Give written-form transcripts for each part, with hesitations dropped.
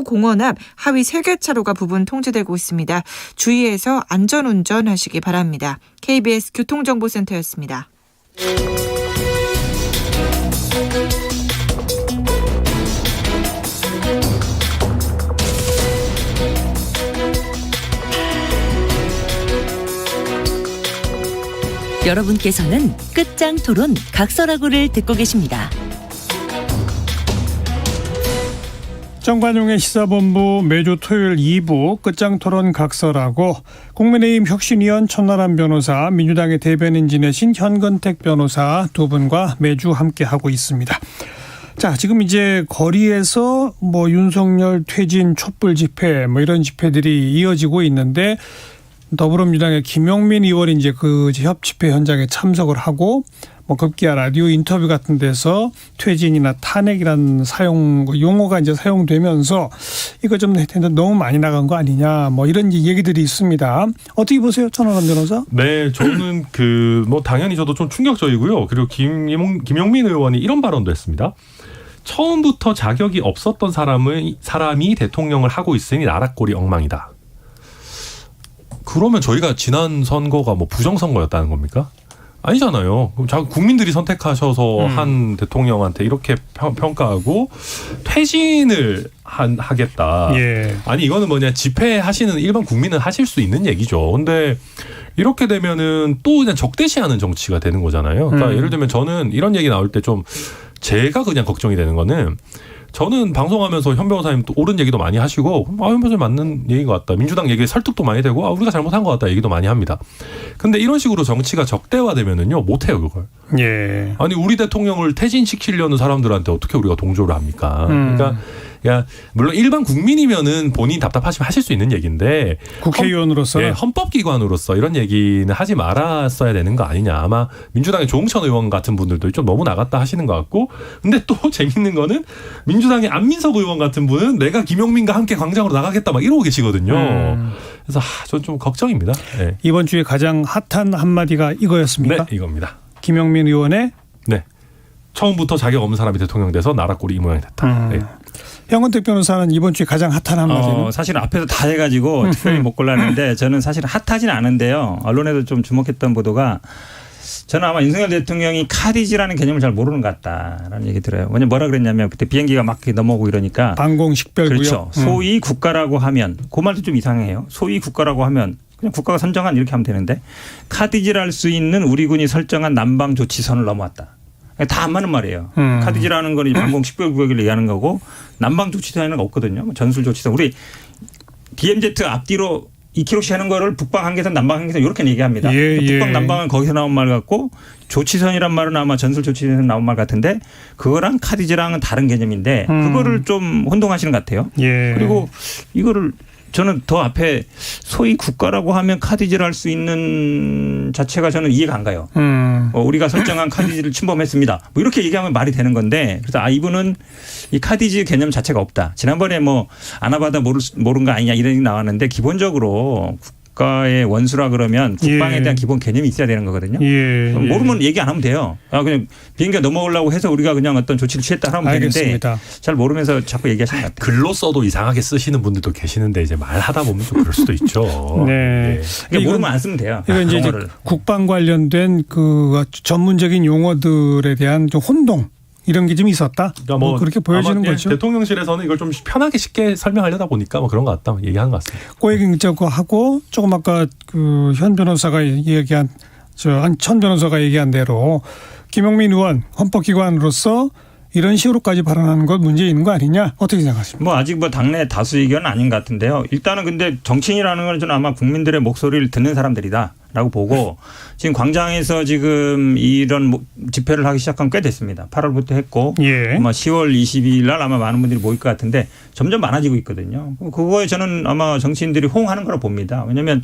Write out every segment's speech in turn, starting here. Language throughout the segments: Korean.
공원 앞 하위 3개 차로가 부분 통제되고 있습니다. 주의해서 안전운전 하시기 바랍니다. KBS 교통정보센터였습니다. 여러분께서는 끝장 토론 각설하고를 듣고 계십니다. 정관용의 시사본부 매주 토요일 2부 끝장 토론 각설하고 국민의힘 혁신위원 천나람 변호사, 민주당의 대변인 지내신 현근택 변호사 두 분과 매주 함께하고 있습니다. 자, 지금 이제 거리에서 윤석열 퇴진 촛불 집회 이런 집회들이 이어지고 있는데 더불어민주당의 김용민 의원이 이제 그 협 집회 현장에 참석을 하고 급기야 라디오 인터뷰 같은 데서 퇴진이나 탄핵이라는 용어가 이제 사용되면서 이거 좀 너무 많이 나간 거 아니냐 이런 얘기들이 있습니다. 어떻게 보세요, 천하람 변호사? 네, 저는 당연히 저도 좀 충격적이고요. 그리고 김용민 의원이 이런 발언도 했습니다. 처음부터 자격이 없었던 사람이 대통령을 하고 있으니 나라 꼴이 엉망이다. 그러면 저희가 지난 선거가 부정선거였다는 겁니까? 아니잖아요. 국민들이 선택하셔서 한 대통령한테 이렇게 평가하고 퇴진을 하겠다. 예. 아니 이거는 집회하시는 일반 국민은 하실 수 있는 얘기죠. 근데 이렇게 되면은 또 그냥 적대시하는 정치가 되는 거잖아요. 그러니까 예를 들면 저는 이런 얘기 나올 때 좀 제가 그냥 걱정이 되는 거는 저는 방송하면서 현 변호사님 또 옳은 얘기도 많이 하시고 현 변호사님 맞는 얘기인 것 같다. 민주당 얘기에 설득도 많이 되고 우리가 잘못한 것 같다 얘기도 많이 합니다. 근데 이런 식으로 정치가 적대화되면은요 못해요 그걸. 예. 아니 우리 대통령을 퇴진시키려는 사람들한테 어떻게 우리가 동조를 합니까? 그러니까 물론 일반 국민이면은 본인 답답하시면 하실 수 있는 얘기인데 국회의원으로서 헌법기관으로서 이런 얘기는 하지 말았어야 되는 거 아니냐. 아마 민주당의 조응천 의원 같은 분들도 좀 너무 나갔다 하시는 것 같고 근데 또 재밌는 거는 민주당의 안민석 의원 같은 분은 내가 김용민과 함께 광장으로 나가겠다 이러고 계시거든요. 그래서 전 좀 걱정입니다. 네. 이번 주에 가장 핫한 한마디가 이거였습니까? 네, 이겁니다. 김용민 의원의 처음부터 자격 없는 사람이 대통령 돼서 나라 꼴이 이 모양이 됐다. 네. 현근택 변호사는 이번 주에 가장 핫한 한마디는? 사실은 앞에서 다 해가지고 특별히 못 골랐는데 저는 사실 핫하진 않은데요. 언론에도 좀 주목했던 보도가 저는 아마 윤석열 대통령이 카디지라는 개념을 잘 모르는 것 같다라는 얘기 들어요. 뭐라 그랬냐면 그때 비행기가 막 넘어오고 이러니까 방공식별구역. 그렇죠. 소위 국가라고 하면 그 말도 좀 이상해요. 소위 국가라고 하면 그냥 국가가 선정한 이렇게 하면 되는데 카디지랄 수 있는 우리 군이 설정한 남방 조치선을 넘어왔다. 다 안 맞는 말이에요. 카디지라는 건 방공 식별구역을 얘기하는 거고 남방 조치선에는 없거든요. 전술 조치선. 우리 DMZ 앞뒤로 2km씩 하는 거를 북방 한계선 남방 한계선 이렇게 얘기합니다. 북방 남방은 거기서 나온 말 같고 조치선이란 말은 아마 전술 조치선에서 나온 말 같은데 그거랑 카디지랑은 다른 개념인데 그거를 좀 혼동하시는 것 같아요. 그리고 이거를 저는 더 앞에 소위 국가라고 하면 카디지를 할 수 있는 자체가 저는 이해가 안 가요. 우리가 설정한 카디지를 침범했습니다. 이렇게 얘기하면 말이 되는 건데 그래서 이분은 이 카디지 개념 자체가 없다. 지난번에 아나바다 모른 거 아니냐 이런 얘기 나왔는데 기본적으로 국가의 원수라 그러면 국방에 대한 기본 개념이 있어야 되는 거거든요. 모르면 얘기 안 하면 돼요. 그냥 비행기가 넘어오려고 해서 우리가 그냥 어떤 조치를 취했다 하면 되는데 잘 모르면서 자꾸 얘기하시는 것 같아요. 글로 써도 이상하게 쓰시는 분들도 계시는데 이제 말하다 보면 좀 그럴 수도 있죠. 네. 그러니까 모르면 안 쓰면 돼요. 이건 이제 국방 관련된 그 전문적인 용어들에 대한 좀 혼동. 이런 게 좀 있었다. 그러니까 그렇게 보여지는 거죠. 대통령실에서는 이걸 좀 편하게 쉽게 설명하려다 보니까 그런 것 같다 얘기하는 것 같습니다. 그 얘기 하고 조금 아까 그 현 변호사가 얘기한 천 변호사가 얘기한 대로 김용민 의원 헌법기관으로서 이런 식으로까지 발언하는 건 문제 있는 거 아니냐? 어떻게 생각하십니까? 아직 당내 다수 의견은 아닌 것 같은데요. 일단은 근데 정치인이라는 건 저는 아마 국민들의 목소리를 듣는 사람들이다라고 보고 지금 광장에서 지금 이런 집회를 하기 시작한 꽤 됐습니다. 8월부터 했고 아마 10월 22일 날 아마 많은 분들이 모일 것 같은데 점점 많아지고 있거든요. 그거에 저는 아마 정치인들이 호응하는 거라 봅니다. 왜냐하면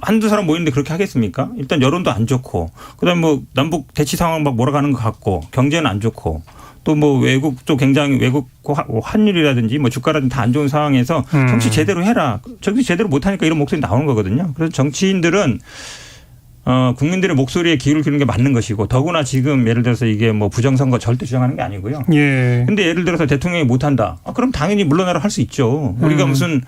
한두 사람 모이는데 그렇게 하겠습니까? 일단 여론도 안 좋고 그다음에 남북 대치 상황 막 몰아가는 것 같고 경제는 안 좋고 또 외국도 굉장히 외국 환율이라든지 주가라든지 다 안 좋은 상황에서 정치 제대로 해라. 정치 제대로 못하니까 이런 목소리 나오는 거거든요. 그래서 정치인들은 국민들의 목소리에 귀를 기울이는 게 맞는 것이고 더구나 지금 예를 들어서 이게 뭐 부정선거 절대 주장하는 게 아니고요. 예. 근데 예를 들어서 대통령이 못한다. 그럼 당연히 물러나라 할 수 있죠. 우리가 무슨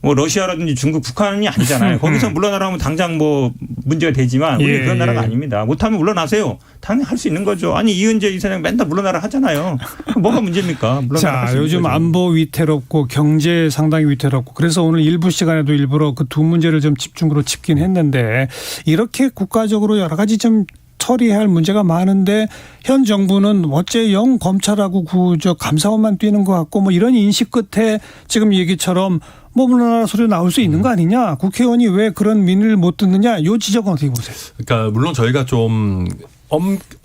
뭐 러시아라든지 중국, 북한이 아니잖아요. 거기서 물러나라 하면 당장 뭐 문제가 되지만 우리 그런 나라가 아닙니다. 못하면 물러나세요. 당연히 할 수 있는 거죠. 아니 이은재 이사장 맨날 물러나라 하잖아요. 뭐가 문제입니까? 물러나라 자, 요즘 안보 위태롭고 경제 상당히 위태롭고 그래서 오늘 일부 시간에도 일부러 그 두 문제를 좀 집중으로 짚긴 했는데 이렇게 국가적으로 여러 가지 좀 처리해야 할 문제가 많은데 현 정부는 어째 영 검찰하고 감사원만 뛰는 것 같고 뭐 이런 인식 끝에 지금 얘기처럼 뭐 물러나라 소리 나올 수 있는 거 아니냐. 국회의원이 왜 그런 민의를 못 듣느냐. 이 지적은 어떻게 보세요? 그러니까 물론 저희가 좀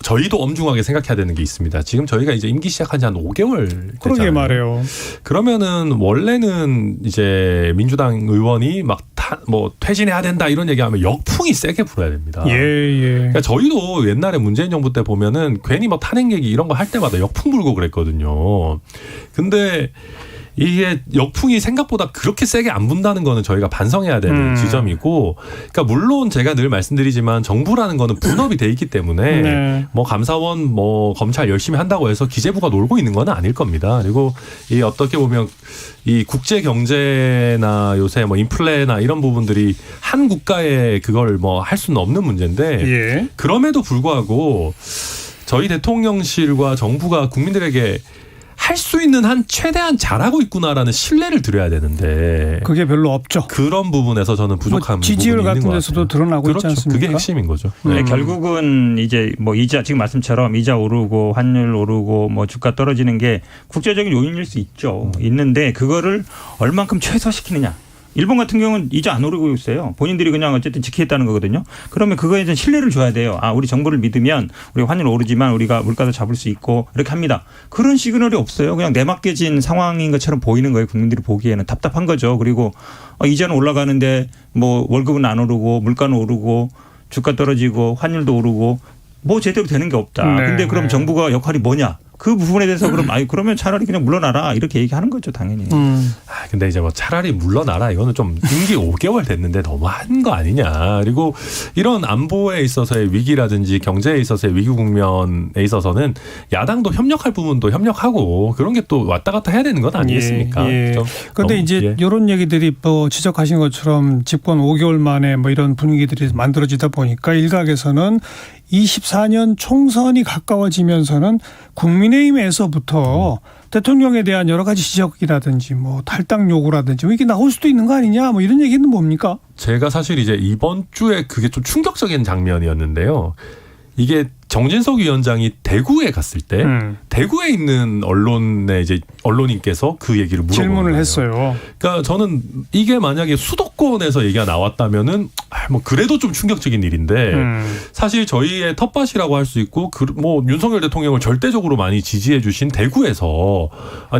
저희도 엄중하게 생각해야 되는 게 있습니다. 지금 저희가 이제 임기 시작한 지 한 5개월 됐잖아요. 그러게 말해요. 그러면은 원래는 이제 민주당 의원이 막 뭐 퇴진해야 된다 이런 얘기하면 역풍이 세게 불어야 됩니다. 예. 그러니까 저희도 옛날에 문재인 정부 때 보면은 괜히 뭐 탄핵 얘기 이런 거 할 때마다 역풍 불고 그랬거든요. 근데 이게 역풍이 생각보다 그렇게 세게 안 분다는 거는 저희가 반성해야 되는 지점이고, 그러니까 물론 제가 늘 말씀드리지만 정부라는 거는 분업이 돼 있기 때문에 네. 뭐 감사원, 뭐 검찰 열심히 한다고 해서 기재부가 놀고 있는 건 아닐 겁니다. 그리고 이 어떻게 보면 이 국제 경제나 요새 뭐 인플레나 이런 부분들이 한 국가에 그걸 뭐 할 수는 없는 문제인데 예. 그럼에도 불구하고 저희 대통령실과 정부가 국민들에게 할 수 있는 한 최대한 잘하고 있구나라는 신뢰를 드려야 되는데 그게 별로 없죠. 그런 부분에서 저는 부족한 지지율 부분이 같은 있는 것 데서도 같아요. 드러나고 그렇죠. 있지 않습니까? 그게 핵심인 거죠. 네, 결국은 이제 뭐 이자 지금 말씀처럼 이자 오르고 환율 오르고 뭐 주가 떨어지는 게 국제적인 요인일 수 있죠. 있는데 그거를 얼만큼 최소화시키느냐. 일본 같은 경우는 이자 안 오르고 있어요. 본인들이 그냥 어쨌든 지키겠다는 거거든요. 그러면 그거에 대한 신뢰를 줘야 돼요. 우리 정부를 믿으면 우리 환율 오르지만 우리가 물가도 잡을 수 있고 이렇게 합니다. 그런 시그널이 없어요. 그냥 내맡겨진 상황인 것처럼 보이는 거예요. 국민들이 보기에는 답답한 거죠. 그리고 이자는 올라가는데 뭐 월급은 안 오르고 물가는 오르고 주가 떨어지고 환율도 오르고 뭐 제대로 되는 게 없다. 네, 근데 그럼 네. 정부가 역할이 뭐냐? 그 부분에 대해서 그러면 차라리 그냥 물러나라 이렇게 얘기하는 거죠, 당연히. 근데 이제 뭐 차라리 물러나라 이거는 좀 임기 5개월 됐는데 너무한 거 아니냐. 그리고 이런 안보에 있어서의 위기라든지 경제에 있어서의 위기 국면에 있어서는 야당도 협력할 부분도 협력하고 그런 게 또 왔다 갔다 해야 되는 건 아니겠습니까? 예. 그런데 이제 이런 얘기들이 뭐 지적하신 것처럼 집권 5개월 만에 뭐 이런 분위기들이 만들어지다 보니까 일각에서는 24년 총선이 가까워지면서는 국민의힘에서부터 대통령에 대한 여러 가지 지적이라든지 뭐 탈당 요구라든지 이게 나올 수도 있는 거 아니냐 뭐 이런 얘기는 뭡니까? 제가 사실 이제 이번 주에 그게 좀 충격적인 장면이었는데요. 이게 정진석 위원장이 대구에 갔을 때 대구에 있는 언론의 이제 언론인께서 그 얘기를 물어보는 질문을 거예요. 했어요. 그러니까 저는 이게 만약에 수도권에서 얘기가 나왔다면은 뭐 그래도 좀 충격적인 일인데 사실 저희의 텃밭이라고 할 수 있고 뭐 윤석열 대통령을 절대적으로 많이 지지해 주신 대구에서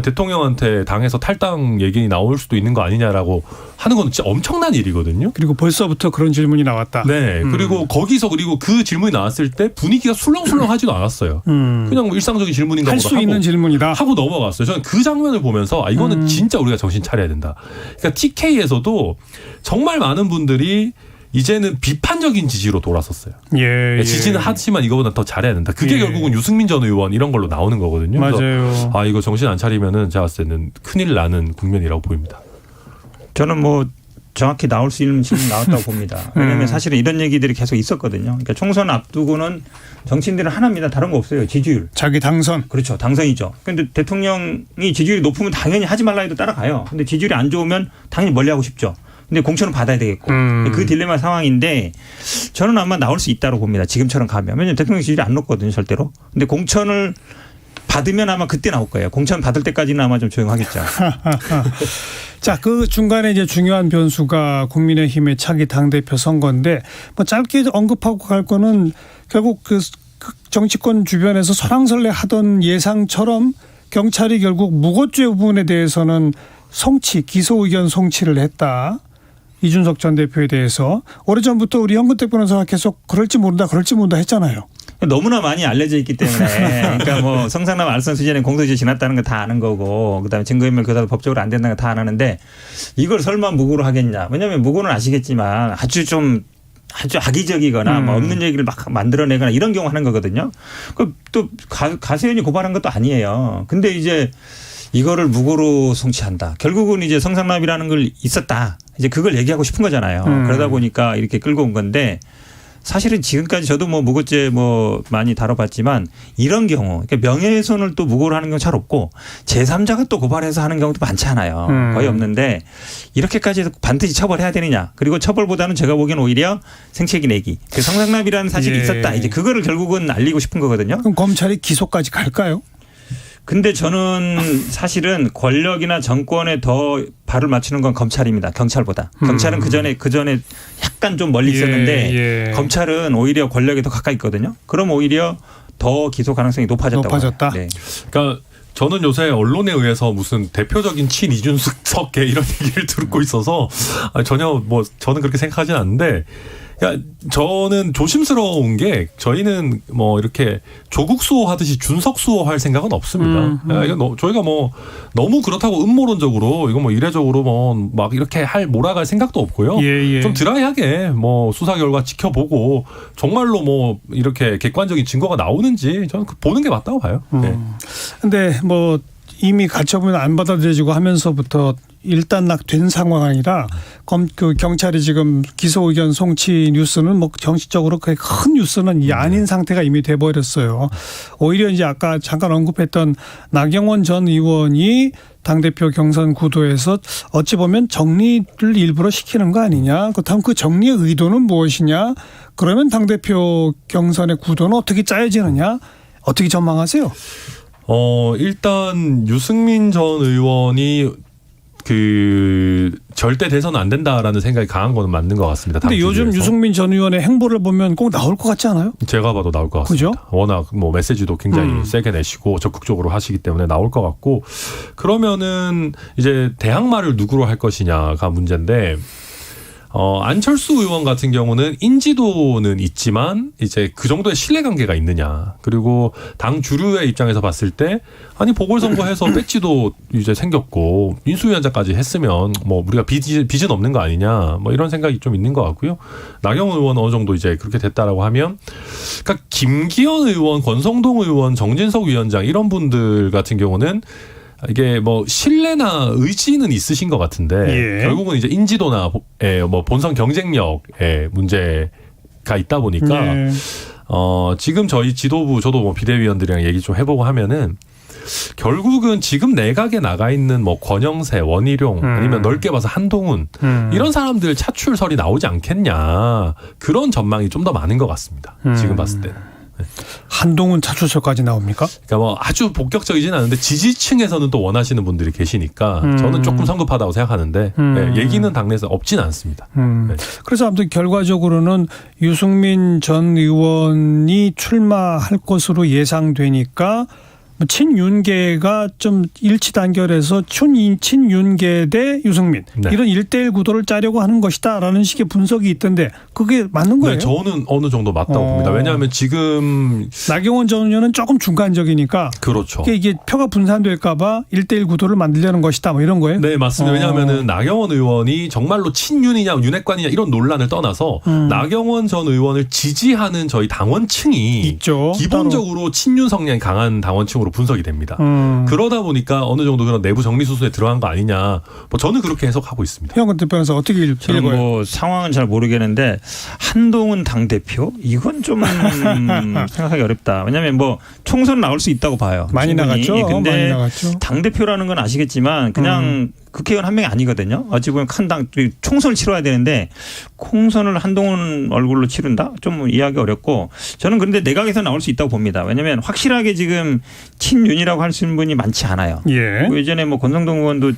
대통령한테 당에서 탈당 얘기 나올 수도 있는 거 아니냐라고 하는 건 진짜 엄청난 일이거든요. 그리고 벌써부터 그런 질문이 나왔다. 네. 그리고 거기서 그리고 그 질문이 나왔을 때 분위기가 술렁술렁하지도 않았어요. 그냥 뭐 일상적인 질문인가 할 보다 수 있는 질문이다. 하고 넘어갔어요. 저는 그 장면을 보면서 이거는 진짜 우리가 정신 차려야 된다. 그러니까 TK에서도 정말 많은 분들이 이제는 비판적인 지지로 돌아섰어요. 예. 지지는 하지만 이거보다 더 잘해야 된다. 그게 예. 결국은 유승민 전 의원 이런 걸로 나오는 거거든요. 맞아요. 그래서 이거 정신 안 차리면은 제가 봤을 때는 큰일 나는 국면이라고 보입니다. 저는 뭐 정확히 나올 수 있는 질문 나왔다고 봅니다. 왜냐하면 사실은 이런 얘기들이 계속 있었거든요. 그러니까 총선 앞두고는 정치인들은 하나입니다. 다른 거 없어요. 지지율. 자기 당선. 그렇죠. 당선이죠. 그런데 대통령이 지지율이 높으면 당연히 하지 말라 해도 따라가요. 근데 지지율이 안 좋으면 당연히 멀리하고 싶죠. 근데 공천은 받아야 되겠고. 그 딜레마 상황인데 저는 아마 나올 수 있다고 봅니다. 지금처럼 가면. 왜냐하면 대통령 지지율이 안 높거든요. 절대로. 근데 공천을 받으면 아마 그때 나올 거예요. 공천 받을 때까지는 아마 좀 조용하겠죠. 자, 그 중간에 이제 중요한 변수가 국민의힘의 차기 당대표 선거인데 뭐 짧게 언급하고 갈 거는 결국 그 정치권 주변에서 설왕설래 하던 예상처럼 경찰이 결국 무고죄 부분에 대해서는 기소 의견 송치를 했다. 이준석 전 대표에 대해서 오래전부터 우리 현근택 변호사가 계속 그럴지 모른다 했잖아요. 너무나 많이 알려져 있기 때문에 그러니까 뭐 성상남 알선 수준에 공소시효 지났다는 거 다 아는 거고 그다음에 증거인멸 교사도 법적으로 안 된다는 거 다 아는데 이걸 설마 무고로 하겠냐. 왜냐하면 무고는 아시겠지만 아주 악의적이거나 뭐 없는 얘기를 막 만들어내거나 이런 경우 하는 거거든요. 또 가세현이 고발한 것도 아니에요. 근데 이제 이거를 무고로 송치한다. 결국은 이제 성상납이라는 걸 있었다. 이제 그걸 얘기하고 싶은 거잖아요. 그러다 보니까 이렇게 끌고 온 건데 사실은 지금까지 저도 뭐 무고죄 뭐 많이 다뤄봤지만 이런 경우 그러니까 명예훼손을 또 무고로 하는 경우 잘 없고 제3자가 또 고발해서 하는 경우도 많지 않아요. 거의 없는데 이렇게까지 해서 반드시 처벌해야 되느냐. 그리고 처벌보다는 제가 보기엔 오히려 생채기 내기. 그 성상납이라는 사실이 있었다. 이제 그거를 결국은 알리고 싶은 거거든요. 그럼 검찰이 기소까지 갈까요? 근데 저는 사실은 권력이나 정권에 더 발을 맞추는 건 검찰입니다. 경찰보다. 경찰은 그전에 약간 좀 멀리 있었는데 검찰은 오히려 권력에 더 가까이 있거든요. 그럼 오히려 더 기소 가능성이 높아졌다. 네. 그러니까 저는 요새 언론에 의해서 무슨 대표적인 친이준석계 이런 얘기를 듣고 있어서 전혀 뭐 저는 그렇게 생각하진 않는데 그러니까 저는 조심스러운 게 저희는 뭐 이렇게 조국 수호 하듯이 준석 수호 할 생각은 없습니다. 그러니까 저희가 뭐 너무 그렇다고 음모론적으로 이거 뭐 이례적으로 뭐 막 이렇게 몰아갈 생각도 없고요. 좀 드라이하게 뭐 수사 결과 지켜보고 정말로 뭐 이렇게 객관적인 증거가 나오는지 저는 보는 게 맞다고 봐요. 근데 뭐 이미 가처분 안 받아들여지고 하면서부터 일단락된 상황이라 경찰이 지금 기소 의견 송치 뉴스는 뭐 정식적으로 큰 뉴스는 아닌 상태가 이미 돼버렸어요. 오히려 이제 아까 잠깐 언급했던 나경원 전 의원이 당대표 경선 구도에서 어찌 보면 정리를 일부러 시키는 거 아니냐. 그렇다면 그 정리의 의도는 무엇이냐. 그러면 당대표 경선의 구도는 어떻게 짜여지느냐. 어떻게 전망하세요? 일단 유승민 전 의원이 절대 대선 안 된다라는 생각이 강한 거는 맞는 것 같습니다. 근데 요즘 유승민 전 의원의 행보를 보면 꼭 나올 것 같지 않아요? 제가 봐도 나올 것 같습니다. 그죠? 워낙 뭐 메시지도 굉장히 세게 내시고 적극적으로 하시기 때문에 나올 것 같고 그러면은 이제 대항마를 누구로 할 것이냐가 문제인데 안철수 의원 같은 경우는 인지도는 있지만 이제 그 정도의 신뢰관계가 있느냐. 그리고 당 주류의 입장에서 봤을 때 아니 보궐선거해서 배지도 이제 생겼고 인수위원장까지 했으면 뭐 우리가 빚은 없는 거 아니냐. 뭐 이런 생각이 좀 있는 것 같고요. 나경원 의원 어느 정도 이제 그렇게 됐다라고 하면 그러니까 김기현 의원, 권성동 의원, 정진석 위원장 이런 분들 같은 경우는 이게 뭐 신뢰나 의지는 있으신 것 같은데 결국은 이제 인지도나 뭐 본선 경쟁력의 문제가 있다 보니까 지금 저희 지도부 저도 뭐 비대위원들이랑 얘기 좀 해보고 하면은 결국은 지금 내각에 나가 있는 뭐 권영세, 원희룡 아니면 넓게 봐서 한동훈 이런 사람들 차출설이 나오지 않겠냐 그런 전망이 좀 더 많은 것 같습니다. 지금 봤을 때는. 한동훈 차출설까지 나옵니까? 그러니까 뭐 아주 본격적이진 않은데 지지층에서는 또 원하시는 분들이 계시니까 저는 조금 성급하다고 생각하는데 얘기는 당내에서 없진 않습니다. 그래서 아무튼 결과적으로는 유승민 전 의원이 출마할 것으로 예상되니까 친윤계가 좀 일치단결해서 친윤계 대 유승민 이런 1대1 구도를 짜려고 하는 것이다라는 식의 분석이 있던데 그게 맞는 거예요? 네, 저는 어느 정도 맞다고 봅니다. 왜냐하면 지금 나경원 전 의원은 조금 중간적이니까 그렇죠. 이게 표가 분산될까 봐 1대1 구도를 만들려는 것이다 뭐 이런 거예요? 네, 맞습니다. 왜냐하면 나경원 의원이 정말로 친윤이냐 윤핵관이냐 이런 논란을 떠나서 나경원 전 의원을 지지하는 저희 당원층이 있죠. 기본적으로 따로. 친윤 성향이 강한 당원층으로 분석이 됩니다. 그러다 보니까 어느 정도 그런 내부 정리 수순에 들어간 거 아니냐. 뭐 저는 그렇게 해석하고 있습니다. 형은 변호사 어떻게 읽어요? 저는 뭐 상황은 잘 모르겠는데 한동훈 당대표 이건 좀 생각하기 어렵다. 왜냐하면 뭐 총선 나올 수 있다고 봐요. 많이 나갔죠. 근데 많이 나갔죠. 당대표라는 건 아시겠지만 그냥 국회의원 한 명이 아니거든요. 어찌 보면 큰 당 총선을 치러야 되는데 총선을 한동훈 얼굴로 치른다? 좀 이해하기 어렵고 저는 그런데 내각에서 나올 수 있다고 봅니다. 왜냐하면 확실하게 지금 친윤이라고 할 수 있는 분이 많지 않아요. 예전에 뭐 권성동 의원도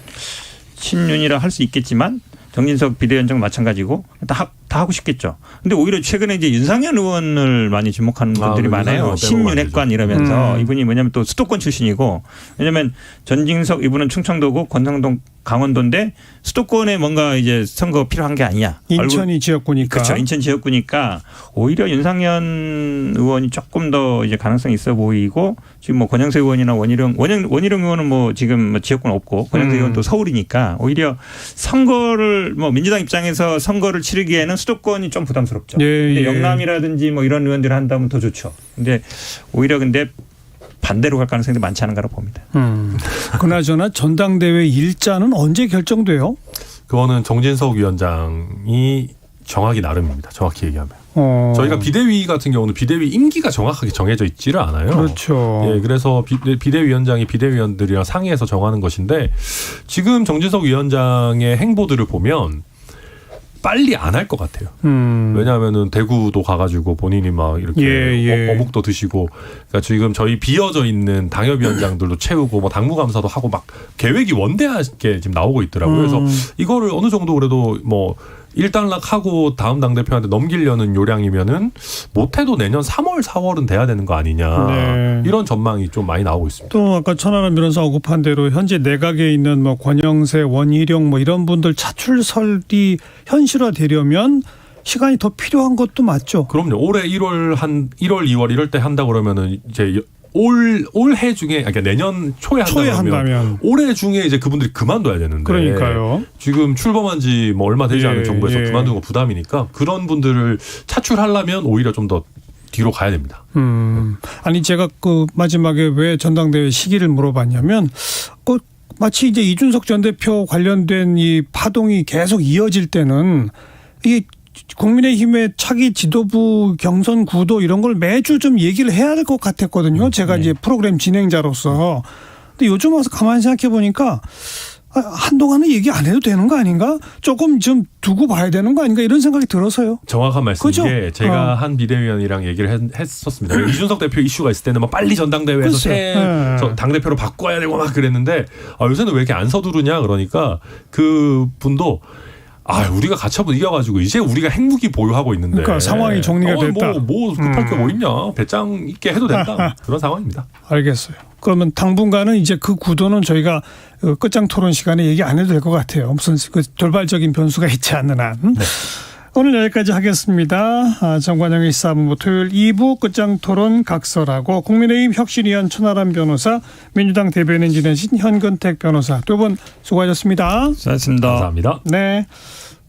친윤이라 할 수 있겠지만 정진석 비대위원장 마찬가지고 다 하고 싶겠죠. 근데 오히려 최근에 이제 윤상현 의원을 많이 주목하는 분들이 많아요. 신윤핵관 이러면서 이분이 뭐냐면 또 수도권 출신이고 왜냐하면 전진석 이분은 충청도고 권성동 강원도인데 수도권에 뭔가 이제 선거 필요한 게 아니냐. 인천이 지역구니까. 그렇죠. 인천 지역구니까 오히려 윤상현 의원이 조금 더 이제 가능성이 있어 보이고 지금 뭐 권영세 의원이나 원희룡 의원은 뭐 지금 뭐 지역구는 없고 권영세 의원 또 서울이니까 오히려 선거를 뭐 민주당 입장에서 선거를 치르기에는 하면 수도권이 좀 부담스럽죠. 예, 근데 예. 영남이라든지 뭐 이런 의원들이 한다면 더 좋죠. 근데 오히려 근데 반대로 갈 가능성이 많지 않은가라고 봅니다. 그나저나 전당대회 일자는 언제 결정돼요? 그거는 정진석 위원장이 정하기 나름입니다. 정확히 얘기하면. 저희가 비대위 같은 경우는 비대위 임기가 정확하게 정해져 있지를 않아요. 그렇죠. 예, 그래서 비대위원장이 비대위원들이랑 상의해서 정하는 것인데 지금 정진석 위원장의 행보들을 보면 빨리 안 할 것 같아요. 왜냐하면은 대구도 가가지고 본인이 막 이렇게 예. 어묵도 드시고, 그러니까 지금 저희 비어져 있는 당협위원장들도 채우고 뭐 당무감사도 하고 막 계획이 원대하게 지금 나오고 있더라고요. 그래서 이거를 어느 정도 그래도 뭐 일단락하고 다음 당대표한테 넘기려는 요량이면은 못해도 내년 3월, 4월은 돼야 되는 거 아니냐. 네. 이런 전망이 좀 많이 나오고 있습니다. 또 아까 천하람 변호사 언급한 대로 현재 내각에 있는 뭐 권영세, 원희룡 뭐 이런 분들 차출설이 현실화되려면 시간이 더 필요한 것도 맞죠. 그럼요. 올해 1월, 2월 이럴 때 한다 그러면은 이제 올해 중에, 그러니까 내년 초에 한다면 올해 중에 이제 그분들이 그만둬야 되는데. 그러니까요. 지금 출범한 지 뭐 얼마 되지 않은 정부에서 그만두는 거 부담이니까 그런 분들을 차출하려면 오히려 좀 더 뒤로 가야 됩니다. 아니 제가 그 마지막에 왜 전당대회 시기를 물어봤냐면 마치 이제 이준석 전 대표 관련된 이 파동이 계속 이어질 때는 이 국민의힘의 차기 지도부 경선 구도 이런 걸 매주 좀 얘기를 해야 될 것 같았거든요. 제가 이제 프로그램 진행자로서. 근데 요즘 와서 가만히 생각해 보니까 한동안은 얘기 안 해도 되는 거 아닌가? 조금 좀 두고 봐야 되는 거 아닌가? 이런 생각이 들어서요. 정확한 말씀인 그죠? 게 제가 한 비대위원이랑 얘기를 했었습니다. 이준석 대표 이슈가 있을 때는 막 빨리 전당대회에서 새 당대표로 바꿔야 되고 막 그랬는데 요새는 왜 이렇게 안 서두르냐 그러니까 그 분도 우리가 가처분 이겨가지고 이제 우리가 핵무기 보유하고 있는데. 그러니까 상황이 정리가 됐다. 뭐 급할 게 뭐 있냐. 배짱 있게 해도 된다. 그런 상황입니다. 알겠어요. 그러면 당분간은 이제 그 구도는 저희가 끝장 토론 시간에 얘기 안 해도 될 것 같아요. 무슨 그 돌발적인 변수가 있지 않는 한. 네. 오늘 여기까지 하겠습니다. 정관영의 시사본부 토요일 2부 끝장 토론 각설하고 국민의힘 혁신위원 천하람 변호사, 민주당 대변인 지내신 현근택 변호사 두 분 수고하셨습니다. 수고하셨습니다. 감사합니다. 네.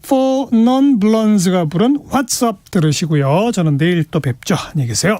For Non-Blonde가 부른 What's Up 들으시고요. 저는 내일 또 뵙죠. 안녕히 계세요.